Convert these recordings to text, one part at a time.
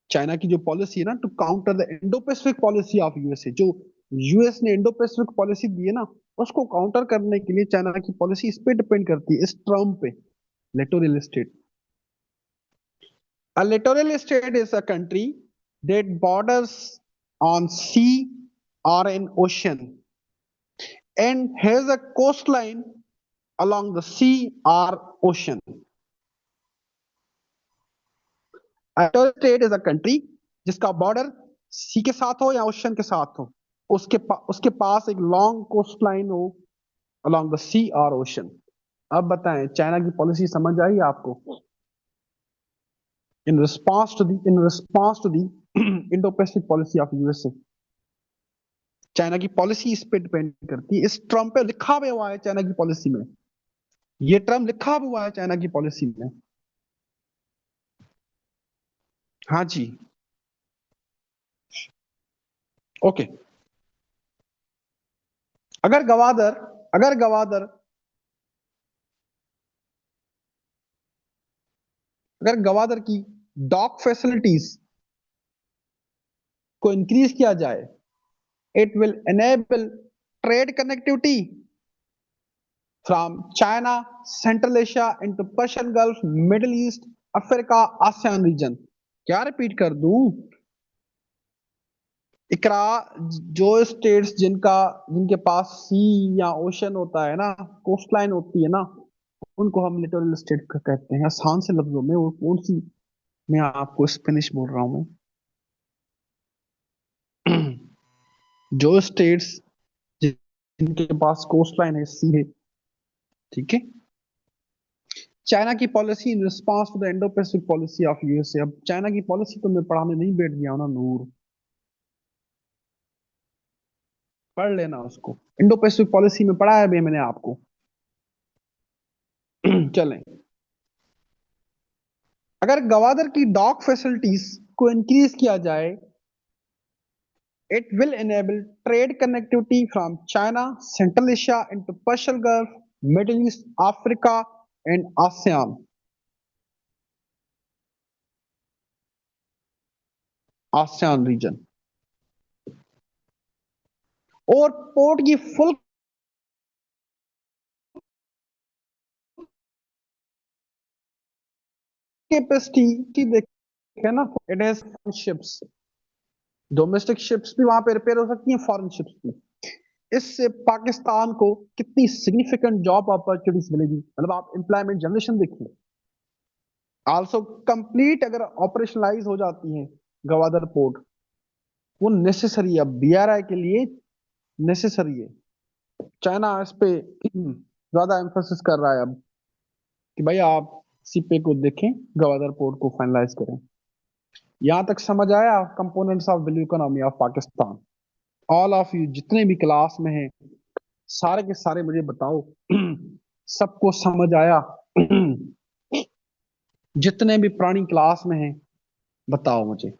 China की जो policy है ना, to counter the Indo Pacific policy of USA, जो यूएस ने इंडो पैसिफिक पॉलिसी दी है ना, उसको काउंटर करने के लिए चाइना की पॉलिसी इस पे डिपेंड करती है, इस टर्म पे, littoral state. A littoral state is a country that borders on sea or an ocean and has a coastline along the sea or ocean. A littoral state is a country जिसका border सी के साथ हो या ocean के साथ हो, उसके पास एक लॉन्ग कोस्ट लाइन हो along the sea or ocean. अब बताएं, चाइना की पॉलिसी समझ आई आपको? In response to the Indo-Pacific policy of USA, China की पॉलिसी इस पे डिपेंड करती है, इस टर्म पे लिखा भी हुआ है चाइना की पॉलिसी में, ये टर्म लिखा भी हुआ है चाइना की पॉलिसी में। हाँ जी, ओके। अगर गवादर अगर गवादर अगर गवादर की डॉक फैसिलिटीज को इंक्रीज किया जाए, it will enable trade connectivity from China, Central Asia into Persian Gulf, Middle East, Africa, ASEAN region. क्या रिपीट कर दूं? इकरा, जो स्टेट्स जिनके पास सी या ओशन होता है ना, कोस्ट लाइन होती है ना, उनको हम लिटोरल स्टेट कहते हैं। आसान से लफ्जों में, वो कौन सी, मैं आपको स्पेनिश बोल रहा हूं मैं। जो स्टेट्स जिनके पास कोस्ट लाइन है, सी है, ठीक है। चाइना की policy in response to the Indo Pacific policy of USA. अब चाइना की पॉलिसी तो मैं पढ़ाने नहीं बैठ गया हूं ना नूर, पढ़ लेना उसको, इंडो पैसिफिक पॉलिसी में पढ़ाया भी है मैंने आपको। चलें, अगर गवादर की डॉक फैसिलिटीज को इंक्रीज किया जाए, it will enable trade connectivity from China, Central Asia into Persian Gulf, Middle East, Africa and ASEAN. ASEAN region, और पोर्ट की फुल कैपेसिटी देखे ना, it has ships, domestic ships भी वहां पे रिपेयर हो सकती हैं, फॉरेन शिप्स भी। इससे पाकिस्तान को कितनी सिग्निफिकेंट जॉब अपॉर्चुनिटीज मिलेगी, मतलब आप एम्प्लॉयमेंट जनरेशन देखिए। आल्सो कंप्लीट अगर ऑपरेशनलाइज हो जाती है गवादर पोर्ट, वो नेसेसरी है बीआरआई के लिए, नेसेसरी है। चाइना इस पे ज्यादा एम्फोसिस कर रहा है अब, कि भाई आप सीपे को देखें, गवादर पोर्ट को फाइनलाइज करें। यहां तक समझ आया? Components of value economy of Pakistan. All of you जितने भी क्लास में हैं, सारे के सारे मुझे बताओ, सबको समझ आया? जितने भी पुरानी क्लास में हैं, बताओ मुझे,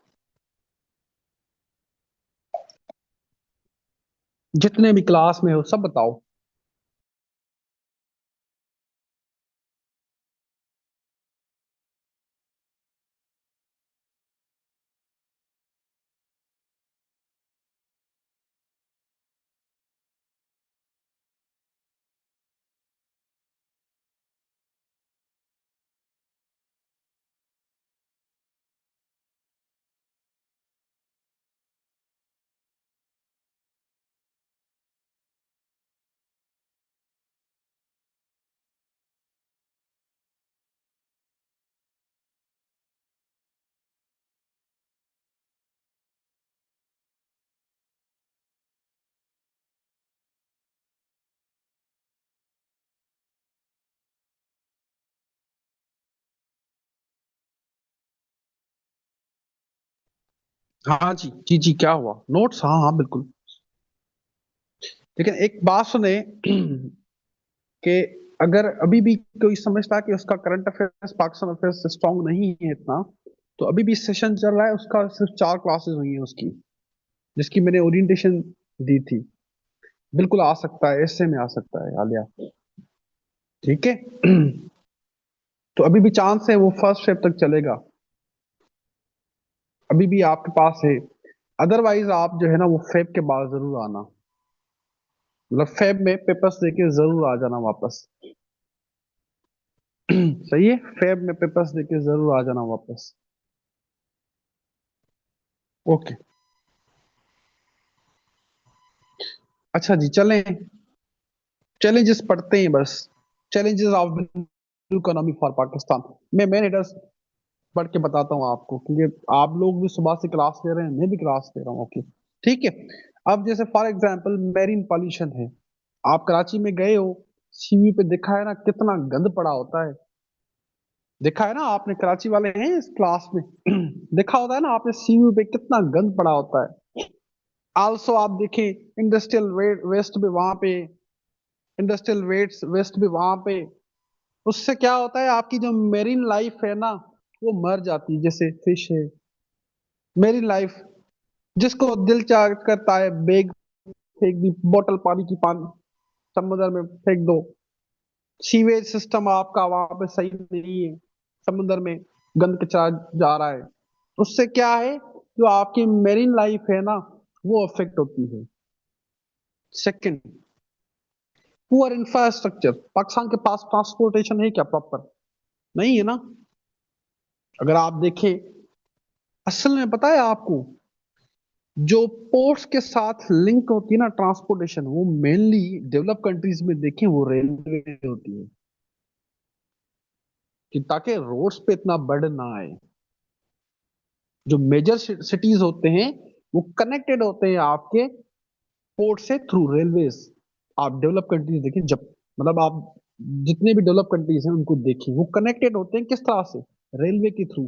जितने भी क्लास में हो सब बताओ। हाँ जी जी जी, क्या हुआ? नोट्स, हाँ हाँ बिल्कुल। लेकिन एक बात सुने, कि अगर अभी भी कोई समझता कि उसका current affairs, Pakistan affairs strong नहीं है इतना, तो अभी भी सेशन चल रहा है उसका, सिर्फ 4 क्लासेस हुई हैं उसकी, जिसकी मैंने ओरिएंटेशन दी थी। बिल्कुल आ सकता है, ऐसे में आ सकता है आलिया, ठीक है। तो अभी भी चांस है वो फर्स्ट फेब तक चलेगा। अभी भी आपके पास है। अदरवाइज आप जो है ना वो फेब के बाद जरूर आना, मतलब फेब में पेपर्स देके जरूर आ जाना वापस। सही है, फेब में पेपर्स देके जरूर आ जाना वापस। ओके। अच्छा जी, चलें, चैलेंजेस पढ़ते हैं बस। Challenges of economy for Pakistan. मैं लीडर्स पढ़ के बताता हूँ आपको, क्योंकि आप लोग भी सुबह से क्लास ले रहे हैं, मैं भी क्लास ले रहा हूँ। ओके, ठीक है। अब जैसे फॉर एग्जांपल मैरीन पॉल्यूशन है। आप कराची में गए हो, सीवी पे देखा है ना कितना गंद पड़ा होता है। देखा है ना आपने, कराची वाले हैं इस क्लास में। देखा होता है ना आपने, सीवी पे कितना गंद पड़ा होता है। आल्सो आप देखें, इंडस्ट्रियल वेस्ट भी वहां पे, इंडस्ट्रियल वेस्ट वेस्ट भी वहां पे। उससे क्या होता है, आपकी जो मेरीन लाइफ है ना वो मर जाती है। जैसे फिश है, मेरीन लाइफ, जिसको दिल चाह करता है बेग फेंक दी, बोतल पानी की, पानी समुद्र में फेंक दो। सीवेज सिस्टम आपका वहां पे सही नहीं है, समुद्र में गंद कचरा जा रहा है। उससे क्या है, जो आपकी मेरीन लाइफ है ना वो अफेक्ट होती है। Second, poor infrastructure. पाकिस्तान के पास ट्रांसपोर्टेशन है क्या प्रॉपर? नहीं है ना। अगर आप देखें, असल में पता है आपको, जो पोर्ट्स के साथ लिंक होती है ना ट्रांसपोर्टेशन, वो मेनली डेवलप कंट्रीज में देखें वो रेलवे होती है, कि ताकि रोड्स पे इतना बर्डन ना आए। जो मेजर सिटीज होते हैं वो कनेक्टेड होते हैं आपके पोर्ट से थ्रू रेलवेज। आप डेवलप कंट्रीज देखें, जब मतलब आप जितने भी डेवलप कंट्रीज हैं उनको देखें, वो कनेक्टेड होते हैं किस तरह से, रेलवे के थ्रू।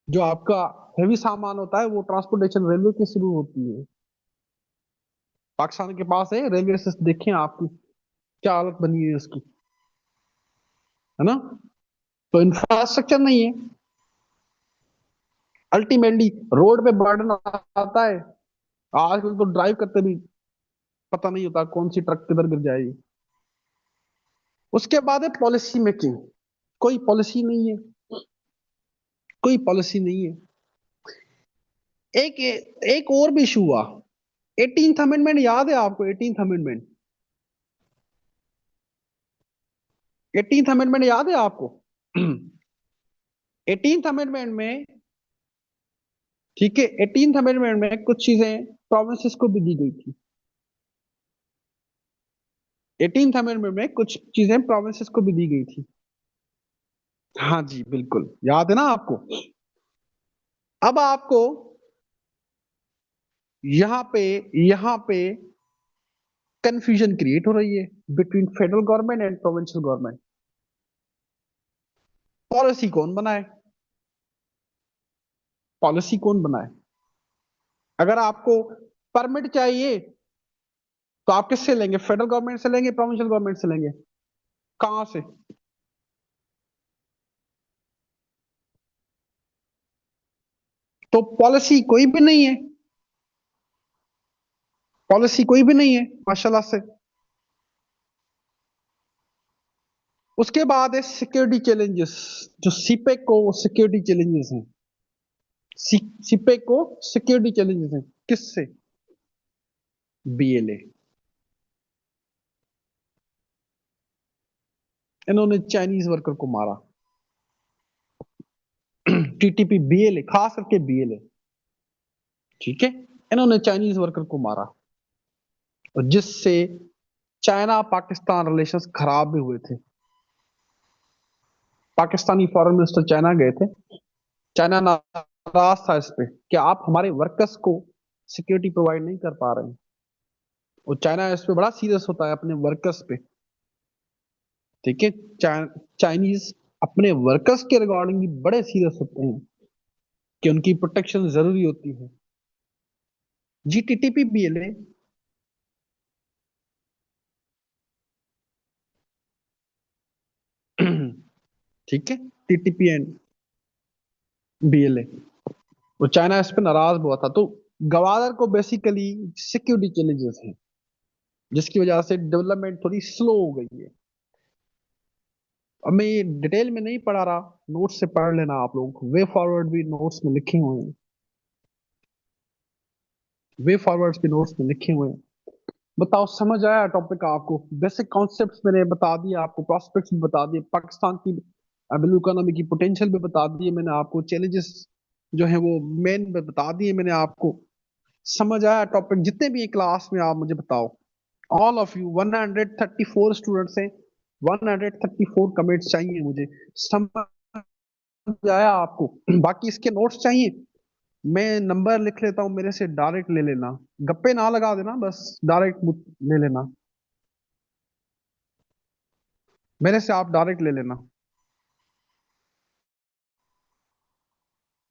जो आपका हेवी सामान होता है वो ट्रांसपोर्टेशन रेलवे के थ्रू होती है। पाकिस्तान के पास है रेलवे से, देखें आपकी क्या हालत बनी है उसकी, है ना। तो इंफ्रास्ट्रक्चर नहीं है, अल्टीमेटली रोड पे बर्डन आता है। आजकल तो ड्राइव करते भी पता नहीं होता कौन सी ट्रक किधर गिर जाएगी। उसके बाद है पॉलिसी मेकिंग। कोई पॉलिसी नहीं है, कोई पॉलिसी नहीं है। एक एक और भी इशू हुआ, 18th अमेंडमेंट याद है आपको? 18th अमेंडमेंट, 18th अमेंडमेंट याद है आपको? 18th अमेंडमेंट में, ठीक है, 18th अमेंडमेंट में कुछ चीजें प्रोविंसेस को भी दी गई थी। 18th अमेंडमेंट में कुछ चीजें प्रोविंसेस को भी दी गई थी। हाँ जी बिल्कुल, याद है ना आपको। अब आपको यहाँ पे यहाँ पे कंफ्यूजन क्रिएट हो रही है between federal government and provincial government. Policy कौन बनाए? पॉलिसी कौन बनाए? अगर आपको परमिट चाहिए तो आप किससे लेंगे? फेडरल गवर्नमेंट से लेंगे, प्रोविंशियल गवर्नमेंट से लेंगे? कहां से? तो पॉलिसी कोई भी नहीं है, पॉलिसी कोई भी नहीं है माशाल्लाह से। उसके बाद है सिक्योरिटी चैलेंजेस। जो सीपेक को सिक्योरिटी चैलेंजेस हैं, सीपेक को सिक्योरिटी चैलेंजेस हैं किससे? बीएलए। इन्होंने चाइनीज वर्कर को मारा। टीटीपी, बीएलए, खास करके बीएलए, ठीक है, इन्होंने चाइनीज वर्कर को मारा, और जिससे चाइना पाकिस्तान रिलेशंस खराब भी हुए थे। पाकिस्तानी फॉरेन मिनिस्टर चाइना गए थे, चाइना नाराज था इस पे कि आप हमारे वर्कर्स को सिक्योरिटी प्रोवाइड नहीं कर पा रहे हैं। और चाइना इस पे बड़ा सीरियस होता है अपने वर्कर्स पे, ठीक है। चाइनीज अपने वर्कर्स के रिगार्डिंग भी बड़े सीरियस होते हैं कि उनकी प्रोटेक्शन जरूरी होती है। जी, टीटीपी बीएलए, ठीक है, टीटीपी एंड बीएलए। वो चाइना इस पे नाराज हुआ था, तो गवादर को बेसिकली सिक्योरिटी चैलेंजेस हैं, जिसकी वजह से डेवलपमेंट थोड़ी स्लो हो गई है। अब मैं ये डिटेल में नहीं पढ़ा रहा, नोट्स से पढ़ लेना आप लोग, वे फॉरवर्ड भी नोट्स में लिखे हुए हैं, वे फॉरवर्ड्स भी नोट्स में लिखे हुए हैं। बताओ समझ आया टॉपिक आपको? बेसिक कॉन्सेप्ट्स मैंने बता दिए आपको, प्रोस्पेक्ट्स भी बता दिए, पाकिस्तान की ब्लू इकोनॉमी की पोटेंशियल भी बता दिए मैंने आपको, चैलेंजेस जो है वो मेन बता दिए मैंने आपको। समझ आया टॉपिक? जितने भी क्लास में आप मुझे बताओ, ऑल ऑफ यू 134 स्टूडेंट्स हैं, 134 कमेंट्स चाहिए मुझे। समझ आया आपको? बाकी इसके नोट्स चाहिए, मैं नंबर लिख लेता हूँ, मेरे से डायरेक्ट ले लेना, गप्पे ना लगा देना, बस डायरेक्ट ले लेना, मेरे से आप डायरेक्ट ले लेना।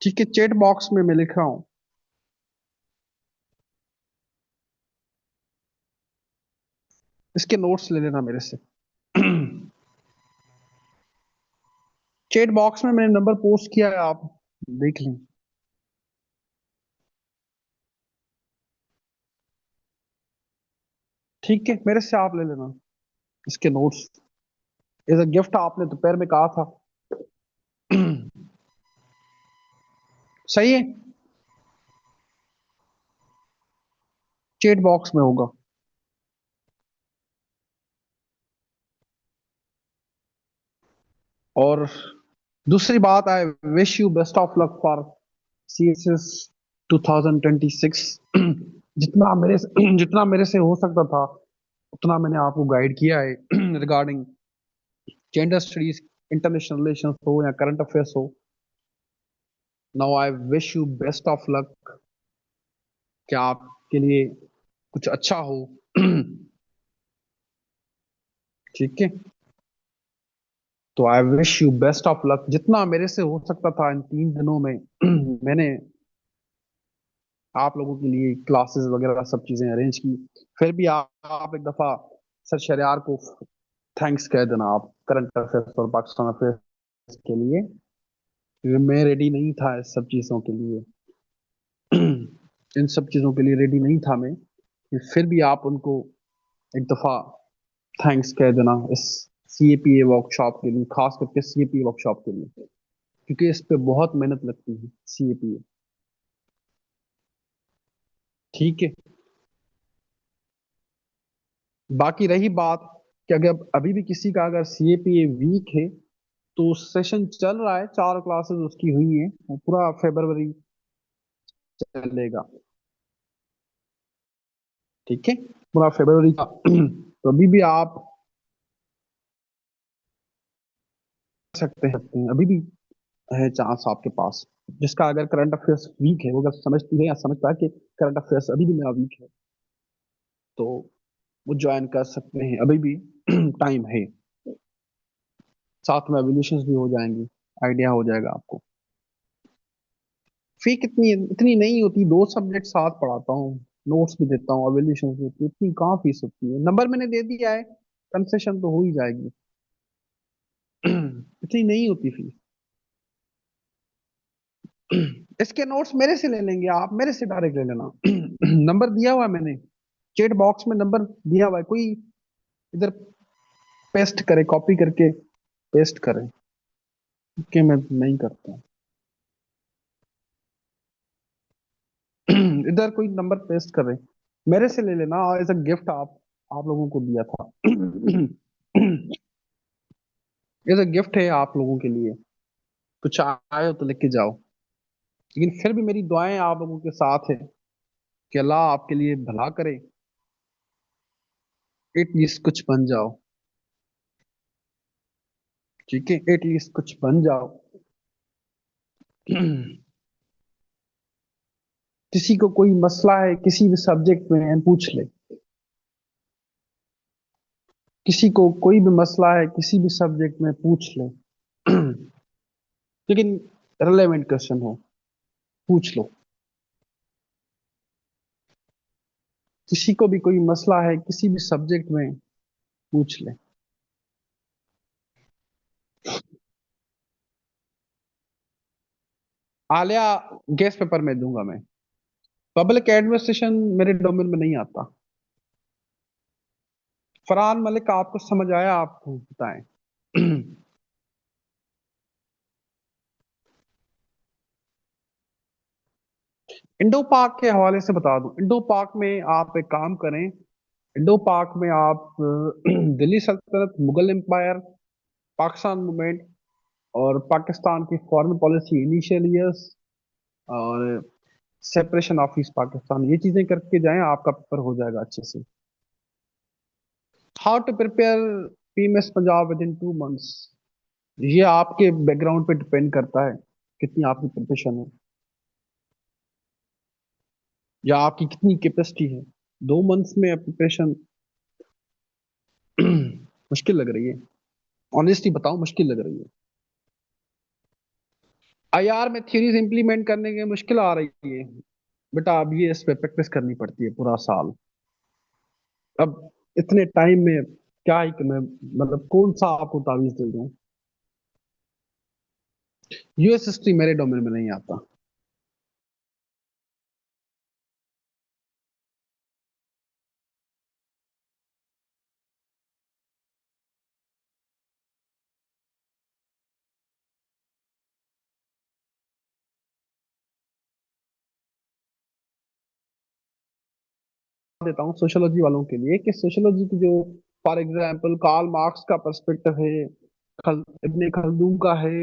ठीक है, चैट बॉक्स में मैं लिख रहा हूँ, इसके नोट्स ले लेना मेरे से। चैट बॉक्स में मैंने नंबर पोस्ट किया है, आप देख लें। ठीक है, मेरे से आप ले लेना इसके नोट्स, एज अ गिफ्ट, आपने दोपहर में कहा था। सही है, चैट बॉक्स में होगा। और दूसरी बात, I wish you best of luck for CSS 2026। जितना मेरे से जितना मेरे से हो सकता था उतना मैंने आपको गाइड किया है regarding gender studies, international relations हो या करंट अफेयर्स हो। Now I wish you best of luck, कि आपके लिए कुछ अच्छा हो। ठीक है, तो I wish you best of luck. जितना मेरे से हो सकता था इन 3 दिनों में मैंने आप लोगों के लिए क्लासेस वगैरह सब चीजें अरेंज की। फिर भी आप एक दफा सर शरियार को थैंक्स कह देना आप, करंट अफेयर्स और पाकिस्तान अफेयर्स के लिए, क्योंकि मैं रेडी नहीं था इस सब चीजों के लिए। इन सब चीजों के लिए रेडी नहीं था मैं। फिर भी आप उनको एक दफा थैंक्स कह देना इस सीएपीए वर्कशॉप के लिए, खास करके सीएपीए वर्कशॉप के लिए, क्योंकि इस पे बहुत मेहनत लगती है सीएपीए। ठीक है, बाकी रही बात कि अगर अभी भी किसी का अगर सीएपीए वीक है, तो सेशन चल रहा है, 4 क्लासेस उसकी हुई हैं, वो पूरा फरवरी चलेगा। ठीक है, पूरा फरवरी का। तो अभी भी आप सकते हैं, अभी भी है चांस आपके पास। जिसका अगर करंट अफेयर्स वीक है, वो अगर समझती है या समझता है कि करंट अफेयर्स अभी भी मेरा वीक है, तो वो ज्वाइन कर सकते हैं, अभी भी टाइम है। साथ में एवल्यूशंस भी हो जाएंगी, आइडिया हो जाएगा आपको। फी कितनी इतनी नहीं होती, 2 सब्जेक्ट साथ पढ़ाता हूँ, नोट्स भी देता हूँ, एवल्यूशन भी होती है, इतनी कहाँ फीस होती है, नंबर मैंने दे दिया है, कंसेशन तो हो ही जाएगी। इतनी नहीं होती फीस। इसके नोट्स मेरे से ले लेंगे आप, मेरे से डायरेक्ट ले लेना। नंबर दिया हुआ है मैंने, चैट बॉक्स में नंबर दिया हुआ है, कोई इधर पेस्ट करे, कॉपी करके पेस्ट करे, कि मैं नहीं करता। इधर कोई नंबर पेस्ट करे, मेरे से ले लेना, और एज अ गिफ्ट आप लोगों को दिया था। एज अ गिफ्ट है आप लोगों के लिए, कुछ आए हो तो लेके जाओ। लेकिन फिर भी मेरी दुआएं आप लोगों के साथ है कि अल्लाह आपके लिए भला करे, एटलीस्ट कुछ बन जाओ। ठीक है, एटलीस्ट कुछ बन जाओ। किसी को कोई मसला है किसी भी सब्जेक्ट में, पूछ ले। किसी को कोई भी मसला है किसी भी सब्जेक्ट में, पूछ ले। लेकिन रिलेवेंट क्वेश्चन हो, पूछ लो। किसी को भी कोई मसला है किसी भी सब्जेक्ट में, पूछ ले। आलिया गेस्ट पेपर में दूंगा मैं, पब्लिक एडमिनिस्ट्रेशन मेरे डोमेन में नहीं आता। फरहान मलिक आपको समझ आया? आप बताएं। इंडो पाक के हवाले से बता दूं, इंडो पाक में आप एक काम करें, इंडो पाक में आप दिल्ली सल्तनत, मुगल एम्पायर, पाकिस्तान मूवमेंट और पाकिस्तान की फॉरेन पॉलिसी इनिशियल ईयर्स और सेपरेशन ऑफ ईस्ट पाकिस्तान, ये चीजें करके जाएं, आपका पेपर हो जाएगा अच्छे से। How to prepare PMS Punjab within 2 months, ये आपके बैकग्राउंड पे डिपेंड करता है कितनी आपकी प्रिपरेशन है या आपकी कितनी कैपेसिटी है। 2 मंथ्स में प्रिपरेशन मुश्किल लग रही है, ऑनेस्टली बताओ, मुश्किल लग रही है। आईआर में थ्योरीज इंप्लीमेंट करने की मुश्किल आ रही है बेटा, अब ये इस पे प्रैक्टिस करनी पड़ती है पूरा साल। अब इतने टाइम में क्या ही मैं मतलब कौन सा आपको तावीज दे दूं। यूएस हिस्ट्री मेरे डोमेन में नहीं आता। देता हूँ सोशियोलॉजी वालों के लिए कि सोशियोलॉजी की जो, फॉर एग्जांपल कार्ल मार्क्स का पर्सपेक्टिव है, इब्ने खल्दून का है,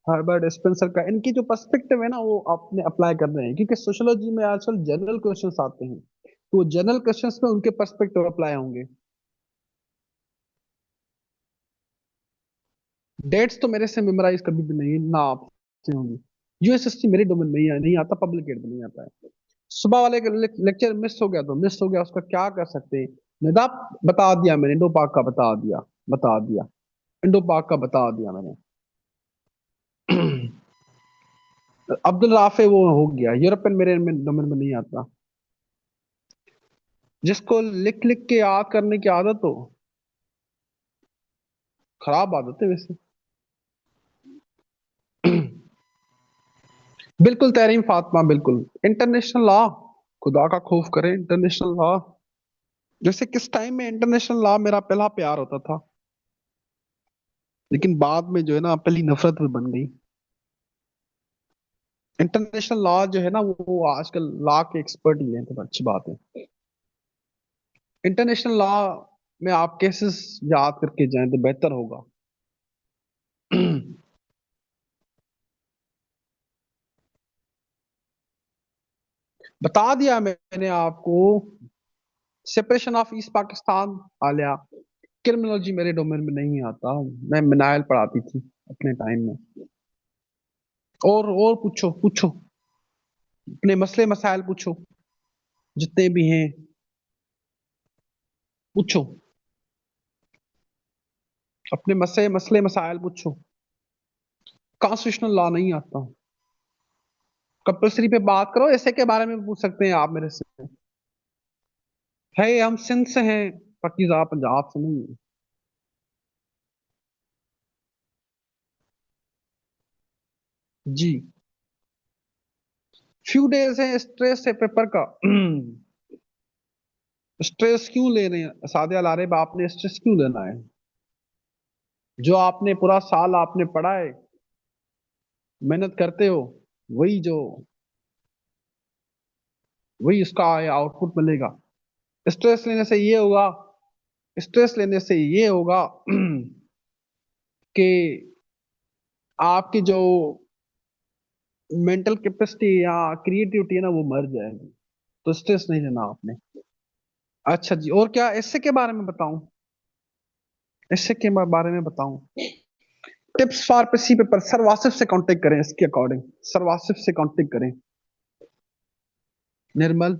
हर्बर्ट स्पेंसर का, इनकी जो पर्सपेक्टिव है ना वो आपने अप्लाई कर रहे हैं, क्योंकि सोशियोलॉजी में आजकल जनरल क्वेश्चंस आते हैं, तो जनरल क्वेश्चंस में उनके पर्सपेक्टिव अप्लाई होंगे। डेट्स तो मेरे से मेमोराइज कभी भी नहीं ना आपसे होंगी। यूएसएससी मेरे डोमेन में ही नहीं आता, पब्लिक एड में नहीं आता है। सुबह वाले का लेक्चर मिस हो गया तो मिस हो गया, उसका क्या कर सकते हैं। निदाब बता दिया मैंने, इंडो पाक का बता दिया, बता दिया, इंडो पाक का बता दिया मैंने। अब्दुल राफे वो हो गया, यूरोपियन मेरे डोमेन में नहीं आता। जिसको लिख लिख के याद करने की आदत हो, खराब आदत है वैसे। बिल्कुल तहरीम फातिमा, बिल्कुल इंटरनेशनल लॉ, खुदा का खौफ करें इंटरनेशनल लॉ। जैसे किस टाइम में इंटरनेशनल लॉ मेरा पहला प्यार होता था, लेकिन बाद में जो है ना पहली नफरत भी बन गई। इंटरनेशनल लॉ जो है ना वो आजकल लॉ के एक्सपर्ट ही हैं, तो अच्छी बात है। इंटरनेशनल लॉ में आप केसेस याद करके जाएं तो बेहतर होगा। बता दिया मैंने आपको, सेपरेशन ऑफ ईस्ट पाकिस्तान आ लिया। क्रिमिनोलॉजी मेरे डोमेन में नहीं आता, मैं मिनाइल पढ़ाती थी अपने टाइम में। और पूछो पूछो, अपने मसले मसाइल पूछो, जितने भी हैं पूछो, अपने मसले मसले मसाइल पूछो। कॉन्स्टिट्यूशनल लॉ नहीं आता। कंपल्सरी पे बात करो, ऐसे के बारे में पूछ सकते हैं आप मेरे से। है हम सिंध से हैं, पाकिज़ा पंजाब से नहीं है। जी, फ्यू डेज है, स्ट्रेस है पेपर का। स्ट्रेस क्यों ले रहे हैं सादे अलारे, आपने स्ट्रेस क्यों लेना है। जो आपने पूरा साल आपने पढ़ा है, मेहनत करते हो, वही जो, वही उसका आउटपुट मिलेगा। स्ट्रेस लेने से ये होगा, स्ट्रेस लेने से ये होगा कि आपकी जो मेंटल कैपेसिटी या क्रिएटिविटी है ना वो मर जाएगी। तो स्ट्रेस नहीं लेना आपने। अच्छा जी, और क्या इससे के बारे में बताऊं, इससे के बारे में बताऊं। Tips for PC paper, sir Wasif से कांटेक्ट करें, इसके अकॉर्डिंग सर वासिफ से कांटेक्ट करें। निर्मल,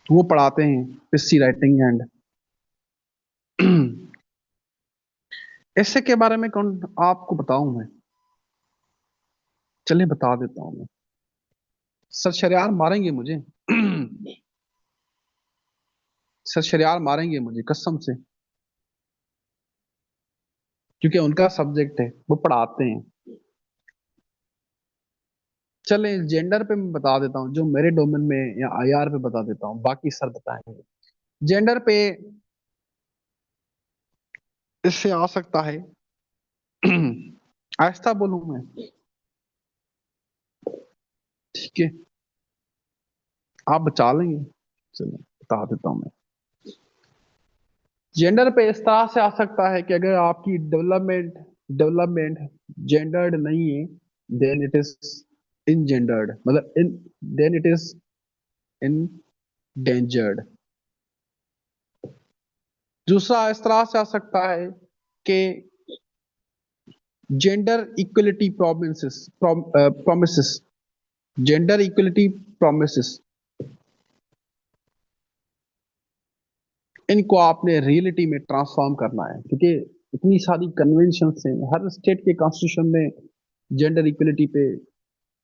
वो पढ़ाते हैं पीसी राइटिंग एंड। ऐसे के बारे में कौन आपको बताऊं मैं, चलिए बता देता हूं मैं। सर शरियार मारेंगे मुझे। सर शरियार मारेंगे मुझे कसम से, क्योंकि उनका सब्जेक्ट है, वो पढ़ाते हैं। चले जेंडर पे मैं बता देता हूँ, जो मेरे डोमेन में या आईआर पे बता देता हूँ, बाकी सर बताएंगे। जेंडर पे इससे आ सकता है। आहिस्ता बोलूं मैं, ठीक है। आप बचा लेंगे? चलो बता देता हूं मैं। जेंडर पे इस तरह से आ सकता है कि अगर आपकी डेवलपमेंट डेवलपमेंट जेंडर्ड नहीं है, देन इट इज इनजेंडर्ड, मतलब इन, देन इट इज इंडेंजर्ड। दूसरा इस तरह से आ सकता है कि gender equality promises, gender equality promises, इनको आपने रियलिटी में ट्रांसफॉर्म करना है, क्योंकि इतनी सारी कन्वेंशन हैं, हर स्टेट के कॉन्स्टिट्यूशन में जेंडर इक्वलिटी पे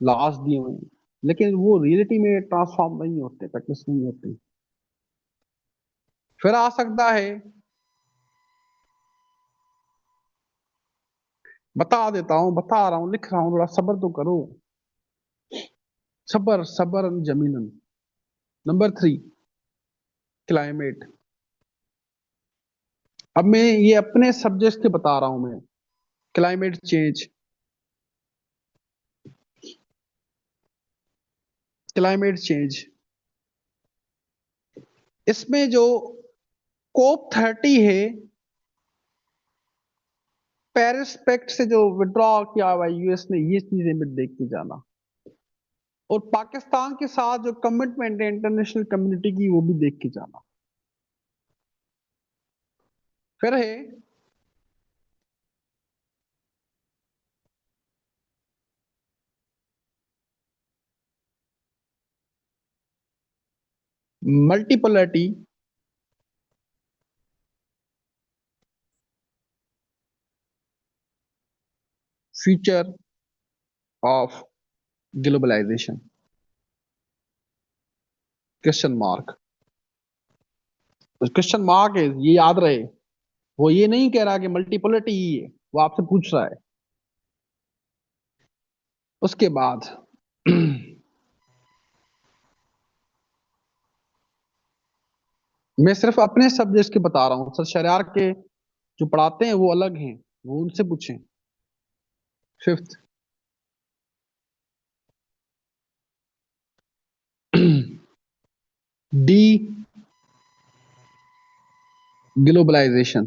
लॉज दिए हुए हैं, लेकिन वो रियलिटी में ट्रांसफॉर्म नहीं होते, प्रैक्टिस नहीं होती। फिर आ सकता है, बता देता हूं, बता रहा हूं, लिख रहा हूं, थोड़ा सब्र तो करो। सबर सबर जमीनन। Number 3, climate. अब मैं ये अपने सब्जेक्ट के बता रहा हूं मैं। क्लाइमेट चेंज, क्लाइमेट चेंज, इसमें जो COP30 है, पेरिस पैक्ट से जो विड्रॉ किया हुआ यूएस ने, ये चीजें में देख के जाना। और पाकिस्तान के साथ जो कमिटमेंट है इंटरनेशनल कम्युनिटी की, वो भी देख के जाना। फिर है multipolarity, future of globalisation, question mark. Question mark है, ये याद रहे। वो ये नहीं कह रहा कि मल्टीपोलरिटी ही है, वो आपसे पूछ रहा है। उसके बाद मैं सिर्फ अपने सब्जेक्ट के बता रहा हूँ सर, शरियार के जो पढ़ाते हैं वो अलग हैं, वो उनसे पूछें। Fifth, deglobalization,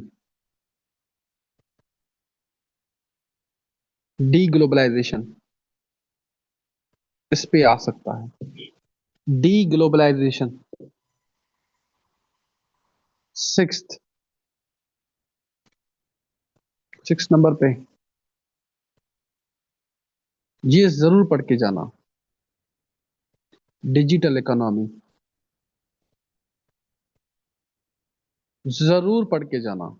deglobalization, इस पे आ सकता है। D globalisation. सिक्स्थ, 6 नंबर पे, ये जरूर पढ़ के जाना, डिजिटल इकोनॉमी, जरूर पढ़ के जाना।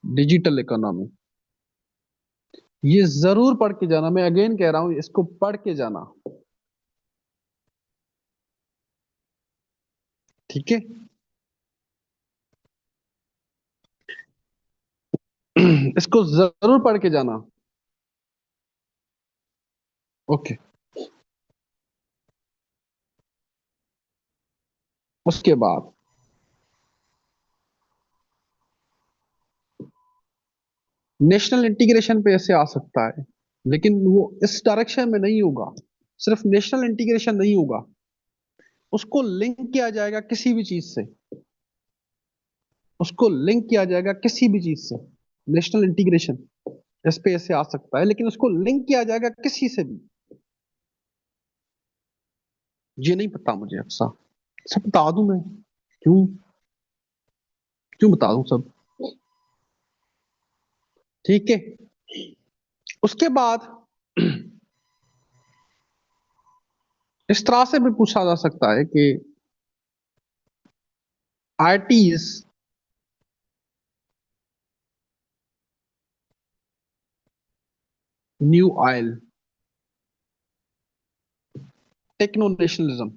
डिजिटल इकोनॉमी, ये जरूर पढ़ के जाना, मैं अगेन कह रहा हूं, इसको पढ़ के जाना। ठीक है। इसको जरूर पढ़ के जाना। ओके। उसके बाद नेशनल इंटीग्रेशन पे ऐसे आ सकता है, लेकिन वो इस डायरेक्शन में नहीं होगा। सिर्फ नेशनल इंटीग्रेशन नहीं होगा, उसको लिंक किया जाएगा किसी भी चीज से, उसको लिंक किया जाएगा किसी भी चीज से। नेशनल इंटीग्रेशन इस पे ऐसे आ सकता है, लेकिन उसको लिंक किया जाएगा किसी से भी। ये नहीं पता मुझे अफसा, सब बता दूं मैं? क्यों? क्यों बता दूं सब? ठीक है। उसके बाद इस तरह से भी पूछा जा सकता है कि it's new oil, techno nationalism,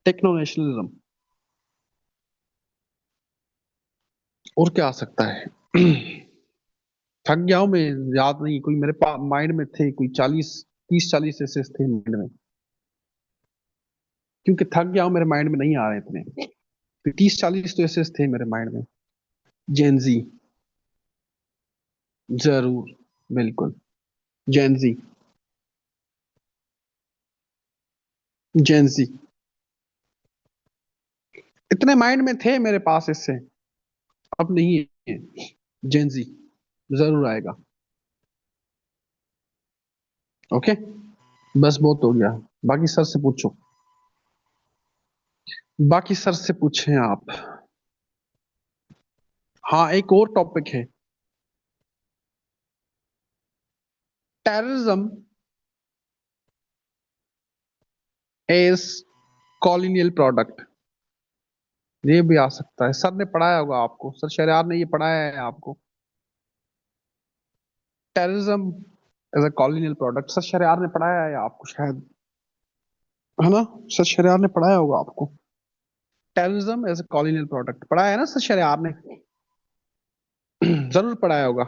techno nationalism. और क्या आ सकता है? थक गया हूं मैं, याद नहीं, कोई मेरे पास माइंड में थे, कोई 40, 30, 40 ऐसे थे माइंड में, क्योंकि थक गया हूं, मेरे माइंड में नहीं आ रहे इतने। फिर 30, 40 तो ऐसे थे मेरे माइंड में। जेनजी, जरूर, बिल्कुल। जेंजी। जेंजी। इतने माइंड में थे मेरे पास इससे, अब नहीं है। जेंजी जरूर आएगा। ओके, बस बहुत हो गया। बाकी सर से पूछो। बाकी सर से पूछें आप। हाँ, एक और टॉपिक है। Terrorism is colonial product. ये भी आ सकता है, सर ने पढ़ाया होगा आपको, सर शरियार ने ये पढ़ाया है आपको। Terrorism as a colonial product, sir Shariyar ने पढ़ाया है आपको शायद, है ना? सर शरियार ने पढ़ाया होगा आपको। Terrorism as a colonial product पढ़ाया है ना सर शरियार ने? जरूर पढ़ाया होगा।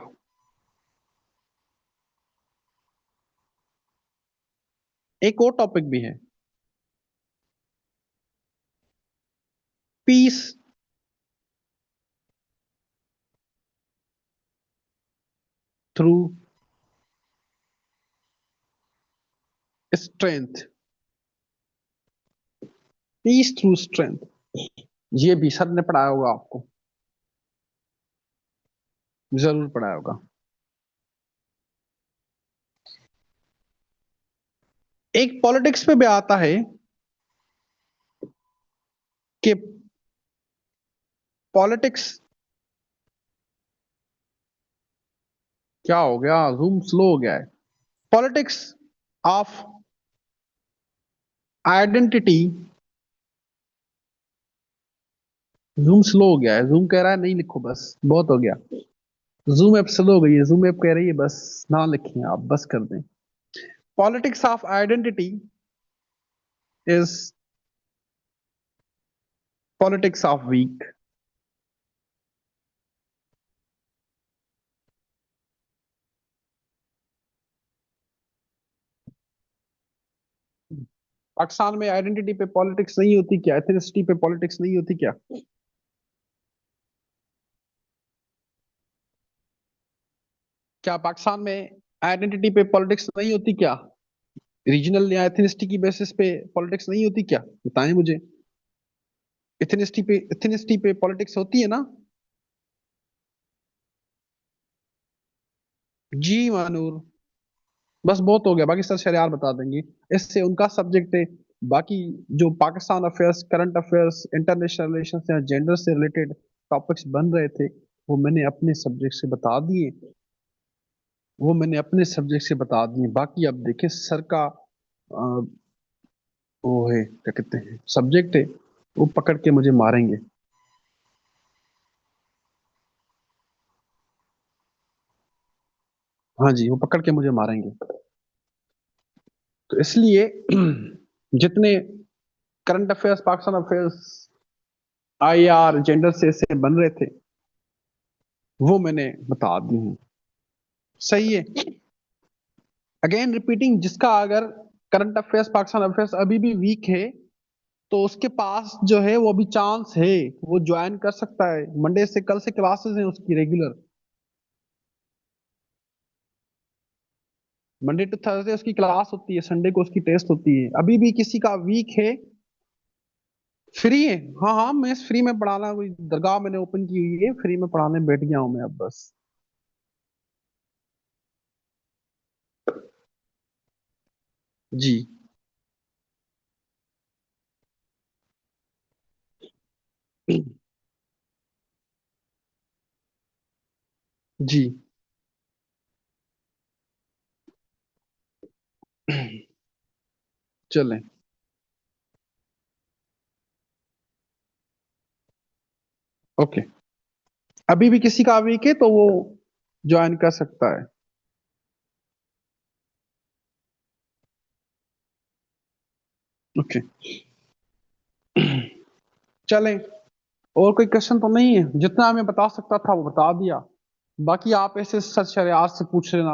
एक और टॉपिक भी है। Peace through strength. Peace through strength, ये भी सर ने पढ़ाया होगा आपको। जरूर पढ़ाया होगा। एक पॉलिटिक्स में भी आता है कि पॉलिटिक्स, क्या हो गया, जूम स्लो हो गया है। Politics of identity. Zoom slow हो गया है, जूम कह रहा है नहीं लिखो, बस बहुत हो गया। जूम ऐप स्लो हो गई है, जूम ऐप कह रही है बस ना लिखिए, आप बस कर दें। Politics of identity is politics of weak. Pakistan में आइडेंटिटी पे पॉलिटिक्स नहीं होती क्या? एथनिसिटी पे पॉलिटिक्स नहीं होती क्या? क्या पाकिस्तान में आइडेंटिटी पे पॉलिटिक्स नहीं होती क्या? रीजनल या एथनिसिटी की बेसिस पे पॉलिटिक्स नहीं होती क्या? बताएं मुझे। एथनिसिटी पे पॉलिटिक्स होती है ना? जी मानूर, बस बहुत हो गया, बाकी सर शरियार बता देंगे। इससे उनका सब्जेक्ट है। बाकी जो Pakistan affairs, current affairs, international relations या जेंडर से रिलेटेड टॉपिक्स बन रहे थे, वो मैंने अपने सब्जेक्ट से बता दिए। वो मैंने अपने सब्जेक्ट से बता दिए। बाकी अब देखें सर का वो है, क्या कहते हैं, सब्जेक्ट है, वो पकड़ के मुझे मारेंगे। हाँ जी, वो पकड़ के मुझे मारेंगे। तो इसलिए जितने current affairs, Pakistan affairs, IR, gender से बन रहे थे, वो मैंने बता दी हूँ। सही है। अगेन रिपीटिंग, जिसका अगर करंट अफेयर्स, पाकिस्तान अफेयर्स अभी भी वीक है, तो उसके पास जो है वो अभी चांस है, वो ज्वाइन कर सकता है। मंडे से, कल से क्लासेस हैं उसकी रेगुलर। मंडे टू थर्सडे उसकी क्लास होती है, संडे को उसकी टेस्ट होती है। अभी भी किसी का वीक है, फ्री है। हाँ हाँ, मैं फ्री में पढ़ाना, कोई दरगाह मैंने ओपन की हुई है, फ्री में पढ़ाने बैठ गया हूँ मैं अब बस। जी। जी। चलें। ओके, अभी भी किसी का वीक है तो वो ज्वाइन कर सकता है। ओके। चलें। और कोई क्वेश्चन तो नहीं है? जितना मैं बता सकता था वो बता दिया। बाकी आप ऐसे सर शरियार से पूछ लेना,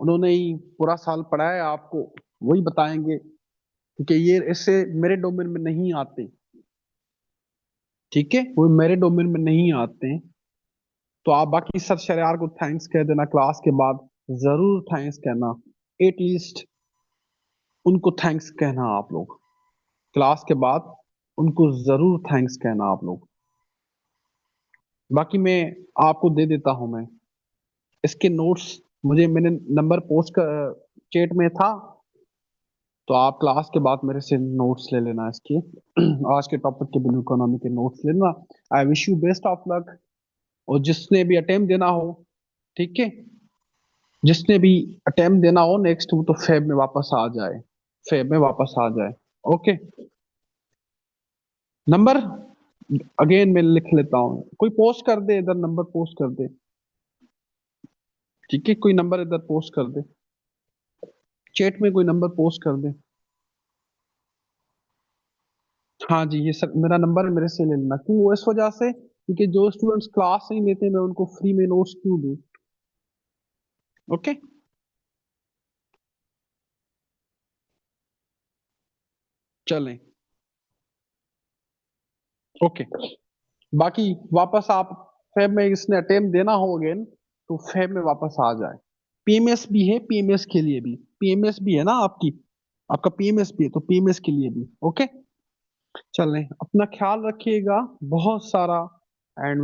उन्होंने ही पूरा साल पढ़ाया है आपको, वही बताएंगे, क्योंकि ये ऐसे मेरे डोमेन में नहीं आते। ठीक है, वो मेरे डोमेन में नहीं आते हैं। तो आप बाकी सर शरियार को थैंक्स कह देना क्लास के बाद, जरूर थैंक्स कहना, एटलीस्ट उनको थैंक्स कहना आप लोग क्लास के बाद, उनको जरूर थैंक्स कहना आप लोग। बाकी मैं आपको दे देता हूं मैं इसके नोट्स, मैंने नंबर पोस्ट कर चैट में था, तो आप क्लास के बाद मेरे से नोट्स ले लेना इसके आज के टॉपिक के बिल इकोनॉमी के नोट्स लेना। I wish you best of luck. और जिसने भी अटेम्प्ट देना हो, ठीक है, जिसने भी अटेम्प्ट देना हो नेक्स्ट, वो तो फेब में वापस आ जाए, फेब में वापस आ जाए। ओके, नंबर अगेन मैं लिख लेता हूँ, कोई पोस्ट कर दे इधर, नंबर पोस्ट कर दे, ठीक है, कोई नंबर इधर पोस्ट कर दे, चैट में कोई नंबर पोस्ट कर दे। हाँ जी, ये सर मेरा नंबर है, मेरे से ले लेना, क्यों, वो इस वजह से क्योंकि जो स्टूडेंट्स क्लास नहीं लेते मैं उनको फ्री में नोट्स क्यों दूं। ओके, चलें, ओके। बाकी वापस आप फेब में इसने अटेम्प्ट देना हो अगेन, तो फेब में वापस आ जाए। पीएमएस भी है, पीएमएस के लिए भी, पीएमएस भी है ना आपकी, आपका पीएमएस भी है, तो पीएमएस के लिए भी। ओके, चलें, अपना ख्याल रखिएगा बहुत सारा, एंड